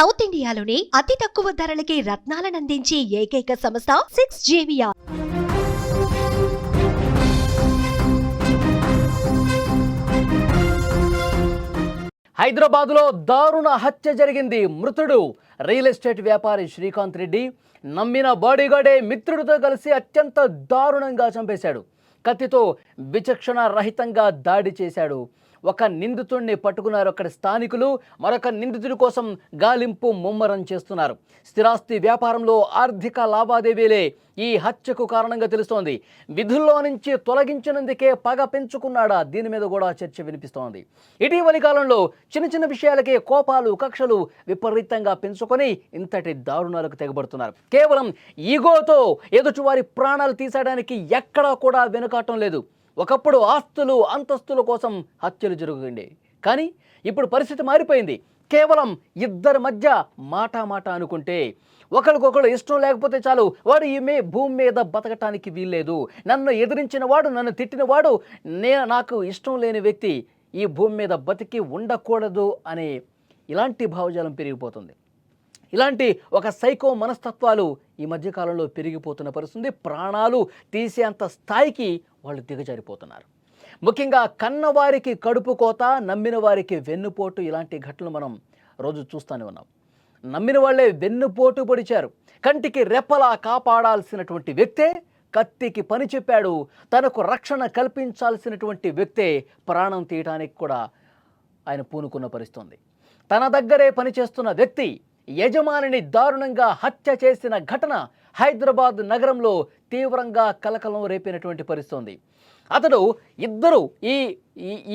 South ఇండియాలోని అతి తక్కువ ధరలకి రత్నాలనందించే ఏకైక సంస్థ 6JVR. హైదరాబాద్లో దారుణ హత్య జరిగింది. మృతుడు రియల్ ఎస్టేట్ వ్యాపారి శ్రీకాంత్ రెడ్డి. నమ్మిన బాడీగార్డే మిత్రుడితో కలిసి అత్యంత దారుణంగా చంపేశాడు. కత్తితో విచక్షణ రహితంగా దాడి చేశాడు. ఒక నిందితుడిని పట్టుకున్నారు అక్కడ స్థానికులు. మరొక నిందితుడి కోసం గాలింపు ముమ్మరం చేస్తున్నారు. స్థిరాస్తి వ్యాపారంలో ఆర్థిక లావాదేవీలే ఈ హత్యకు కారణంగా తెలుస్తోంది. విధుల్లో నుంచి తొలగించినందుకే పగ పెంచుకున్నాడా? దీని మీద కూడా చర్చ వినిపిస్తోంది. ఇటీవలి కాలంలో చిన్న చిన్న విషయాలకే కోపాలు, కక్షలు విపరీతంగా పెంచుకొని ఇంతటి దారుణాలకు తెగబడుతున్నారు. కేవలం ఈగోతో ఎదుటివారి ప్రాణాలు తీసేయడానికి ఎక్కడా కూడా వెనుకాటం లేదు. ఒకప్పుడు ఆస్తులు, అంతస్తుల కోసం హత్యలు జరుగుతుండే, కానీ ఇప్పుడు పరిస్థితి మారిపోయింది. కేవలం ఇద్దరి మధ్య మాట అనుకుంటే, ఒకరికొకరు ఇష్టం లేకపోతే చాలు, వాడు ఈమె భూమి మీద బతకటానికి వీల్లేదు, నన్ను ఎదిరించిన వాడు, నన్ను తిట్టిన వాడు, నాకు ఇష్టం లేని వ్యక్తి ఈ భూమి మీద బతికి ఉండకూడదు అనే ఇలాంటి భావజాలం పెరిగిపోతుంది. ఇలాంటి ఒక సైకో మనస్తత్వాలు ఈ మధ్యకాలంలో పెరిగిపోతున్న పరిస్థితి. ప్రాణాలు తీసేంత స్థాయికి వాళ్ళు దిగజారిపోతున్నారు. ముఖ్యంగా కన్నవారికి కడుపు కోత, నమ్మిన వారికి వెన్నుపోటు, ఇలాంటి ఘటనలు మనం రోజు చూస్తూనే ఉన్నాం. నమ్మిన వాళ్ళే వెన్నుపోటు పొడిచారు. కంటికి రెప్పలా కాపాడాల్సినటువంటి వ్యక్తే కత్తికి పని చెప్పాడు. తనకు రక్షణ కల్పించాల్సినటువంటి వ్యక్తే ప్రాణం తీయడానికి కూడా ఆయన పూనుకున్న పరిస్థితి. తన దగ్గరే పనిచేస్తున్న వ్యక్తి యజమానిని దారుణంగా హత్య చేసిన ఘటన హైదరాబాద్ నగరంలో తీవ్రంగా కలకలం రేపినటువంటి పరిస్థితి. అతడు ఇద్దరు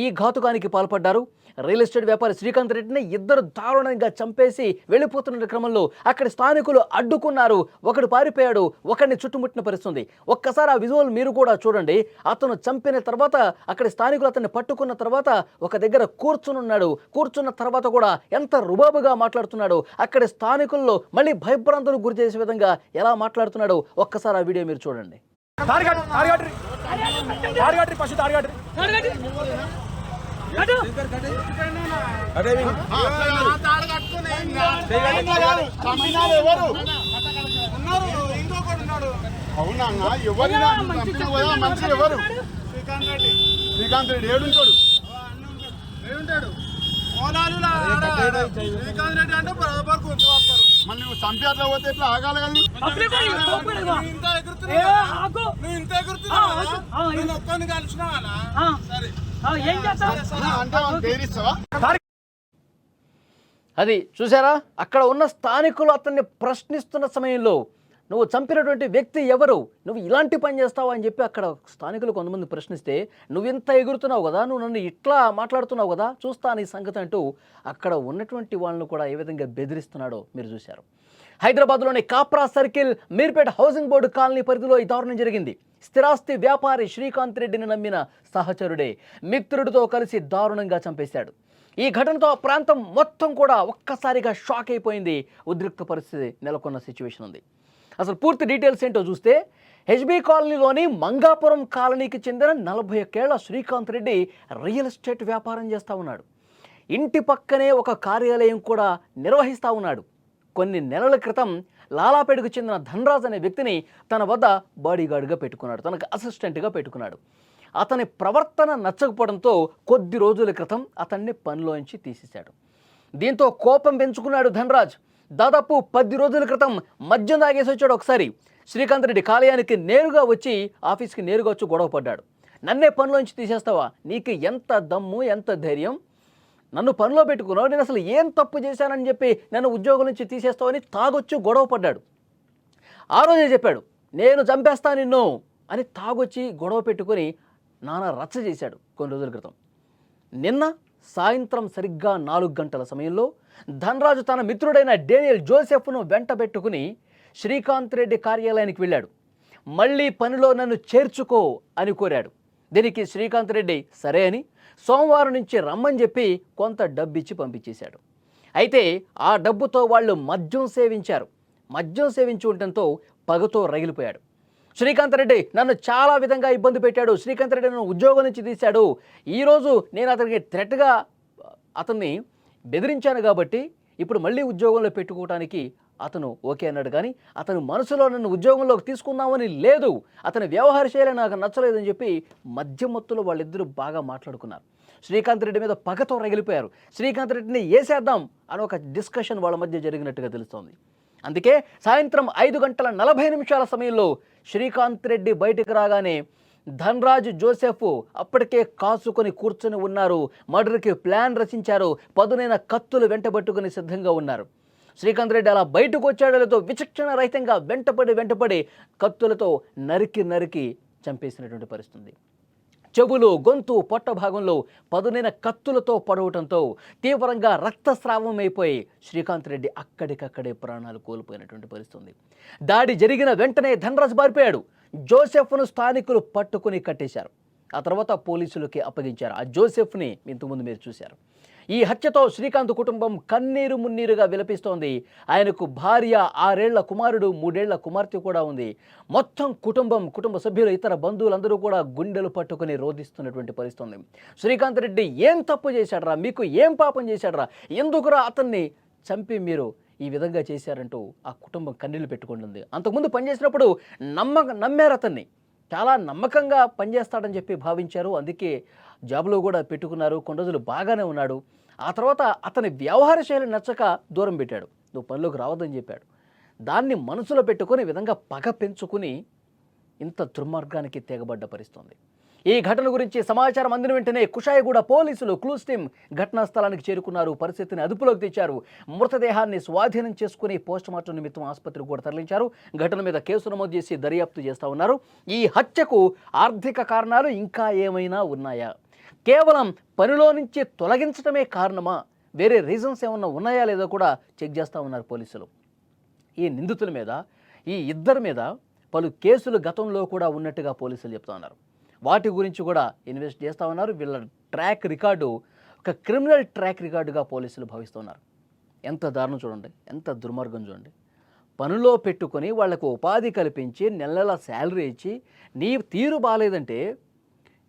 ఈ ఘాతుకానికి పాల్పడ్డారు. రియల్ ఎస్టేట్ వ్యాపారి శ్రీకాంత్ రెడ్డిని ఇద్దరు దారుణంగా చంపేసి వెళ్ళిపోతున్న క్రమంలో అక్కడి స్థానికులు అడ్డుకున్నారు. ఒకడు పారిపోయాడు, ఒకడిని చుట్టుముట్టిన పరిస్థితి. ఒక్కసారి ఆ విజువల్ మీరు కూడా చూడండి. అతను చంపిన తర్వాత అక్కడి స్థానికులు అతన్ని పట్టుకున్న తర్వాత ఒక దగ్గర కూర్చునున్నాడు. కూర్చున్న తర్వాత కూడా ఎంత రుబాబుగా మాట్లాడుతున్నాడు. అక్కడి స్థానికుల్లో మళ్ళీ భయభ్రాంతులకు గురి చేసే విధంగా ఎలా మాట్లాడుతున్నాడు ఒక్కసారి ఆ వీడియో మీరు చూడండి. అవునా? ఎవరు? శ్రీకాంత్ రెడ్డి ఏడుంటాడు? శ్రీకాంత్ రెడ్డి అంటే మళ్ళీ నువ్వు చంపి అట్లా పోతే ఎట్లా ఆగాలి కదా? అది చూసారా? అక్కడ ఉన్న స్థానికులు అతన్ని ప్రశ్నిస్తున్న సమయంలో నువ్వు చంపినటువంటి వ్యక్తి ఎవరు, నువ్వు ఇలాంటి పని చేస్తావు అని చెప్పి అక్కడ స్థానికులు కొంతమంది ప్రశ్నిస్తే, నువ్వు ఇంత ఎగురుతున్నావు కదా, నువ్వు నన్ను ఇట్లా మాట్లాడుతున్నావు కదా, చూస్తా నీ సంగతి అంటూ అక్కడ ఉన్నటువంటి వాళ్ళను కూడా ఏ విధంగా బెదిరిస్తున్నాడో మీరు చూశారు. హైదరాబాద్లోని Kapra circle, Meerpet housing board colony పరిధిలో ఈ దారుణం జరిగింది. స్థిరాస్తి వ్యాపారి శ్రీకాంత్ రెడ్డిని నమ్మిన సహచరుడే మిత్రుడితో కలిసి దారుణంగా చంపేశాడు. ఈ ఘటనతో ప్రాంతం మొత్తం కూడా ఒక్కసారిగా షాక్ అయిపోయింది. ఉద్రిక్త పరిస్థితి నెలకొన్న సిచ్యువేషన్ ఉంది. అసలు పూర్తి డీటెయిల్స్ ఏంటో చూస్తే, హెచ్బీ కాలనీలోని మంగాపురం కాలనీకి చెందిన 41 ఏళ్ల శ్రీకాంత్ రెడ్డి రియల్ ఎస్టేట్ వ్యాపారం చేస్తూ ఉన్నాడు. ఇంటి పక్కనే ఒక కార్యాలయం కూడా నిర్వహిస్తూ ఉన్నాడు. కొన్ని నెలల క్రితం లాలాపేటకు చెందిన ధనరాజ్ అనే వ్యక్తిని తన వద్ద బాడీగార్డ్గా పెట్టుకున్నాడు, తనకు అసిస్టెంట్గా పెట్టుకున్నాడు. అతని ప్రవర్తన నచ్చకపోవడంతో కొద్ది రోజుల క్రితం అతన్ని పనిలోంచి తీసేశాడు. దీంతో కోపం పెంచుకున్నాడు ధనరాజ్. దాదాపు 10 రోజుల క్రితం మద్యం తాగేసి వచ్చాడు. ఒకసారి శ్రీకాంత్ రెడ్డి కాలేయానికి నేరుగా వచ్చి, ఆఫీస్కి నేరుగా వచ్చి గొడవ పడ్డాడు. నన్నే పనిలోంచి తీసేస్తావా? నీకు ఎంత దమ్ము, ఎంత ధైర్యం? నన్ను పనిలో పెట్టుకున్నావు, నేను అసలు ఏం తప్పు చేశానని చెప్పి నన్ను ఉద్యోగం నుంచి తీసేస్తావని తాగొచ్చి గొడవ పడ్డాడు. ఆ రోజే చెప్పాడు, నేను చంపేస్తా నిన్ను అని తాగొచ్చి గొడవ పెట్టుకొని నానా రచ్చ చేశాడు కొన్ని రోజుల క్రితం. నిన్న సాయంత్రం సరిగ్గా 4 గంటల సమయంలో ధనరాజు తన మిత్రుడైన డేనియల్ జోసెఫ్ను వెంట పెట్టుకుని శ్రీకాంత్ రెడ్డి కార్యాలయానికి వెళ్ళాడు. మళ్ళీ పనిలో నన్ను చేర్చుకో అని కోరాడు. దీనికి శ్రీకాంత్ రెడ్డి సరే అని సోమవారం నుంచి రమ్మని చెప్పి కొంత డబ్బిచ్చి పంపించేశాడు. అయితే ఆ డబ్బుతో వాళ్ళు మద్యం సేవించారు. మద్యం సేవించి ఉండటంతో పగతో రగిలిపోయాడు. శ్రీకాంత్ రెడ్డి నన్ను చాలా విధంగా ఇబ్బంది పెట్టాడు, శ్రీకాంత్ రెడ్డి నన్ను ఉద్యోగం నుంచి తీశాడు, ఈరోజు నేను అతనికి థ్రెట్గా అతన్ని బెదిరించాను కాబట్టి ఇప్పుడు మళ్ళీ ఉద్యోగంలో పెట్టుకోవడానికి అతను ఓకే అన్నాడు. కానీ అతను మనసులో నన్ను ఉద్యోగంలోకి తీసుకుందామని లేదు, అతని వ్యవహార శైలి నాకు నచ్చలేదని చెప్పి మధ్య మత్తులో వాళ్ళిద్దరూ బాగా మాట్లాడుకున్నారు. శ్రీకాంత్ రెడ్డి మీద పగతో రగిలిపోయారు. శ్రీకాంత్ రెడ్డిని వేసేద్దాం అని ఒక డిస్కషన్ వాళ్ళ మధ్య జరిగినట్టుగా తెలుస్తోంది. అందుకే సాయంత్రం 5:40 సమయంలో శ్రీకాంత్ రెడ్డి బయటకు రాగానే ధనరాజ్ జోసెఫ్ అప్పటికే కాసుకొని కూర్చొని ఉన్నారు. మర్డర్కి ప్లాన్ రచించారు. పదునైన కత్తులు వెంటబట్టుకుని సిద్ధంగా ఉన్నారు. శ్రీకాంత్ రెడ్డి అలా బయటకు వచ్చాడలతో విచక్షణ రహితంగా వెంటపడి కత్తులతో నరికి చంపేసినటువంటి పరిస్థితి. చెవులు, గొంతు, పొట్ట భాగంలో పదునైన కత్తులతో పొడవటంతో తీవ్రంగా రక్తస్రావం అయిపోయి శ్రీకాంత్ రెడ్డి అక్కడికక్కడే ప్రాణాలు కోల్పోయినటువంటి పరిస్థితి. దాడి జరిగిన వెంటనే ధనరాజ్ పారిపోయాడు. జోసెఫ్ను స్థానికులు పట్టుకుని కట్టేశారు. ఆ తర్వాత పోలీసులకి అప్పగించారు. ఆ జోసెఫ్ని ఇంతకుముందు మీరు చూశారు. ఈ హత్యతో శ్రీకాంత్ కుటుంబం కన్నీరు మున్నీరుగా విలపిస్తోంది. ఆయనకు భార్య, 6 ఏళ్ల కుమారుడు, 3 ఏళ్ల కుమార్తె కూడా ఉంది. మొత్తం కుటుంబ సభ్యులు, ఇతర బంధువులందరూ కూడా గుండెలు పట్టుకుని రోధిస్తున్నటువంటి పరిస్థితి. శ్రీకాంత్ రెడ్డి ఏం తప్పు చేశాడరా, మీకు ఏం పాపం చేశాడరా, ఎందుకురా అతన్ని చంపి మీరు ఈ విధంగా చేశారంటూ ఆ కుటుంబం కన్నీళ్లు పెట్టుకుంటుంది. అంతకుముందు పనిచేసినప్పుడు నమ్మారు అతన్ని, చాలా నమ్మకంగా పనిచేస్తాడని చెప్పి భావించారు. అందుకే జాబ్లో కూడా పెట్టుకున్నారు. కొన్ని రోజులు బాగానే ఉన్నాడు. ఆ తర్వాత అతని వ్యవహార శైలి నచ్చక దూరం పెట్టాడు. నువ్వు పనిలోకి రావద్దని చెప్పాడు. దాన్ని మనసులో పెట్టుకుని ఈ విధంగా పగ పెంచుకుని ఇంత దుర్మార్గానికి తెగబడ్డ పరిస్థితుంది. ఈ ఘటన గురించి సమాచారం అందిన వెంటనే కుషాయిగూడ పోలీసులు క్లూస్ టీం ఘటనా స్థలానికి చేరుకున్నారు. పరిస్థితిని అదుపులోకి తెచ్చారు. మృతదేహాన్ని స్వాధీనం చేసుకుని పోస్టుమార్టం నిమిత్తం ఆసుపత్రికి కూడా తరలించారు. ఘటన మీద కేసు నమోదు చేసి దర్యాప్తు చేస్తూ ఉన్నారు. ఈ హత్యకు ఆర్థిక కారణాలు ఇంకా ఏమైనా ఉన్నాయా, కేవలం పనిలో నుంచి తొలగించడమే కారణమా, వేరే రీజన్స్ ఏమన్నా ఉన్నాయా లేదో కూడా చెక్ చేస్తూ ఉన్నారు పోలీసులు. ఈ నిందితుల మీద, ఈ ఇద్దరి మీద పలు కేసులు గతంలో కూడా ఉన్నట్టుగా పోలీసులు చెప్తా ఉన్నారు. వాటి గురించి కూడా ఇన్వెస్ట్ చేస్తూ ఉన్నారు. వీళ్ళ ట్రాక్ రికార్డు ఒక క్రిమినల్ ట్రాక్ రికార్డుగా పోలీసులు భావిస్తున్నారు. ఎంత దారుణం చూడండి, ఎంత దుర్మార్గం చూడండి. పనిలో పెట్టుకొని వాళ్లకు ఉపాధి కల్పించి నెల శాలరీ ఇచ్చి నీ తీరు బాగాలేదంటే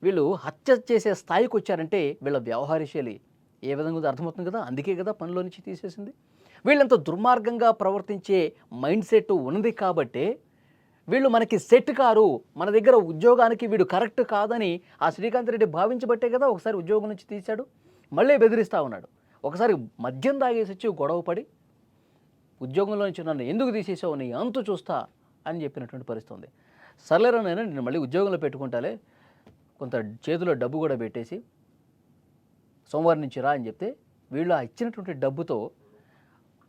వీళ్ళు హత్య చేసే స్థాయికి వచ్చారంటే వీళ్ళ వ్యవహార శైలి ఏ విధంగా ఉందో అర్థమవుతుంది కదా. అందుకే కదా పనిలో నుంచి తీసేసింది. వీళ్ళంత దుర్మార్గంగా ప్రవర్తించే మైండ్ సెట్ ఉన్నది కాబట్టే వీళ్ళు మనకి సెట్ కారు, మన దగ్గర ఉద్యోగానికి వీడు కరెక్ట్ కాదని ఆ శ్రీకాంత్ రెడ్డి భావించబట్టే కదా ఒకసారి ఉద్యోగం నుంచి తీశాడు. మళ్ళీ బెదిరిస్తూ ఉన్నాడు. ఒకసారి మద్యం తాగేసి వచ్చి గొడవపడి ఉద్యోగంలో నుంచి నన్ను ఎందుకు తీసేసావు, నీ అంతు చూస్తా అని చెప్పినటువంటి పరిస్థితి ఉంది. సర్లేరనైనా నేను మళ్ళీ ఉద్యోగంలో పెట్టుకుంటాలే, కొంత చేతిలో డబ్బు కూడా పెట్టేసి సోమవారం నుంచి రా అని చెప్తే వీళ్ళు ఆ ఇచ్చినటువంటి డబ్బుతో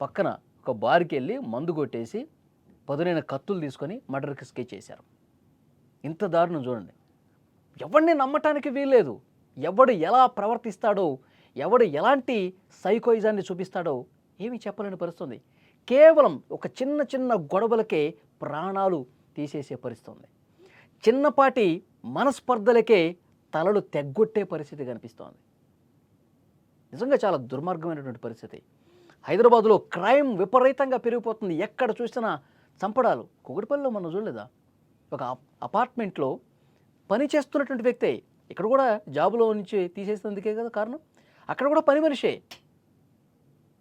పక్కన ఒక బార్కి వెళ్ళి మందు కొట్టేసి పదునైన కత్తులు తీసుకొని మర్డర్కి స్కెచ్ చేశారు. ఇంత దారుణం చూడండి. ఎవరిని నమ్మటానికి వీల్లేదు. ఎవడు ఎలా ప్రవర్తిస్తాడో, ఎవడు ఎలాంటి సైకోయిజాన్ని చూపిస్తాడో ఏమీ చెప్పలేని పరిస్థితుంది. కేవలం ఒక చిన్న గొడవలకే ప్రాణాలు తీసేసే పరిస్థితుంది. చిన్నపాటి మనస్పర్ధలకే తలలు తెగ్గొట్టే పరిస్థితి కనిపిస్తోంది. నిజంగా చాలా దుర్మార్గమైనటువంటి పరిస్థితి. హైదరాబాద్లో క్రైమ్ విపరీతంగా పెరిగిపోతుంది. ఎక్కడ చూసినా చంపడాలు. కూకట్పల్లిలో మనం చూడలేదా, ఒక అపార్ట్మెంట్లో పని చేస్తున్నటువంటి వ్యక్తే, ఇక్కడ కూడా జాబులో నుంచి తీసేసినందుకే కదా కారణం. అక్కడ కూడా పని మనిషే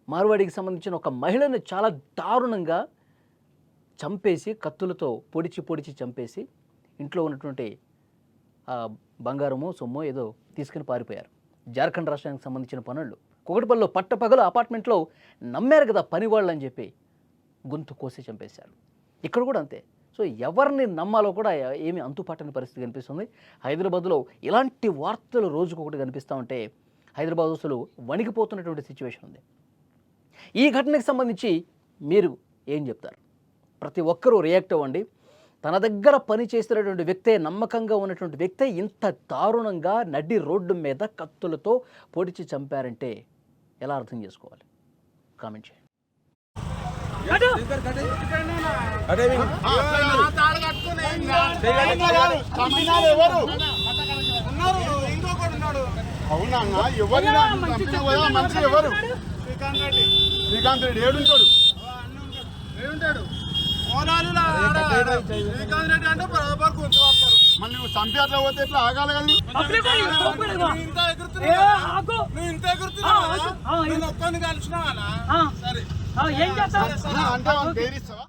మార్వాడికి సంబంధించిన ఒక మహిళను చాలా దారుణంగా చంపేసి కత్తులతో పొడిచి చంపేసి ఇంట్లో ఉన్నటువంటి బంగారమో సొమ్మో ఏదో తీసుకుని పారిపోయారు. జార్ఖండ్ రాష్ట్రానికి సంబంధించిన పనులు కూకట్పల్లిలో పట్టపగలు అపార్ట్మెంట్లో నమ్మారు కదా పని వాళ్ళు అని చెప్పి గొంతు కోసి చంపేశారు. ఇక్కడ కూడా అంతే. సో ఎవరిని నమ్మాలో కూడా ఏమీ అంతుపట్టని పరిస్థితి కనిపిస్తుంది. హైదరాబాద్లో ఇలాంటి వార్తలు రోజుకొకటి కనిపిస్తూ ఉంటే హైదరాబాద్ అసలు వణికిపోతున్నటువంటి సిచ్యువేషన్ ఉంది. ఈ ఘటనకు సంబంధించి మీరు ఏం చెప్తారు? ప్రతి ఒక్కరూ రియాక్ట్ అవ్వండి. తన దగ్గర పని చేస్తున్నటువంటి వ్యక్తే, నమ్మకంగా ఉన్నటువంటి వ్యక్తే ఇంత దారుణంగా నడి రోడ్డు మీద కత్తులతో పొడిచి చంపారంటే ఎలా అర్థం చేసుకోవాలి? కామెంట్ చేయండి. అవునా ఎవరు మంచి ఎవరు? శ్రీకాంత్ రెడ్డి ఏడుంటాడు? శ్రీకాంత్ రెడ్డి అంటే మళ్ళీ నువ్వు చంపేట్లా పోతే ఎట్లా ఆగాలి కదా నువ్వు? నువ్వు ఇంత ఎగురుతున్నావు నేను ఒక్కడిని కలిసినా సరే ఏం చేస్తావు? అంటే బెదిరిస్తావా?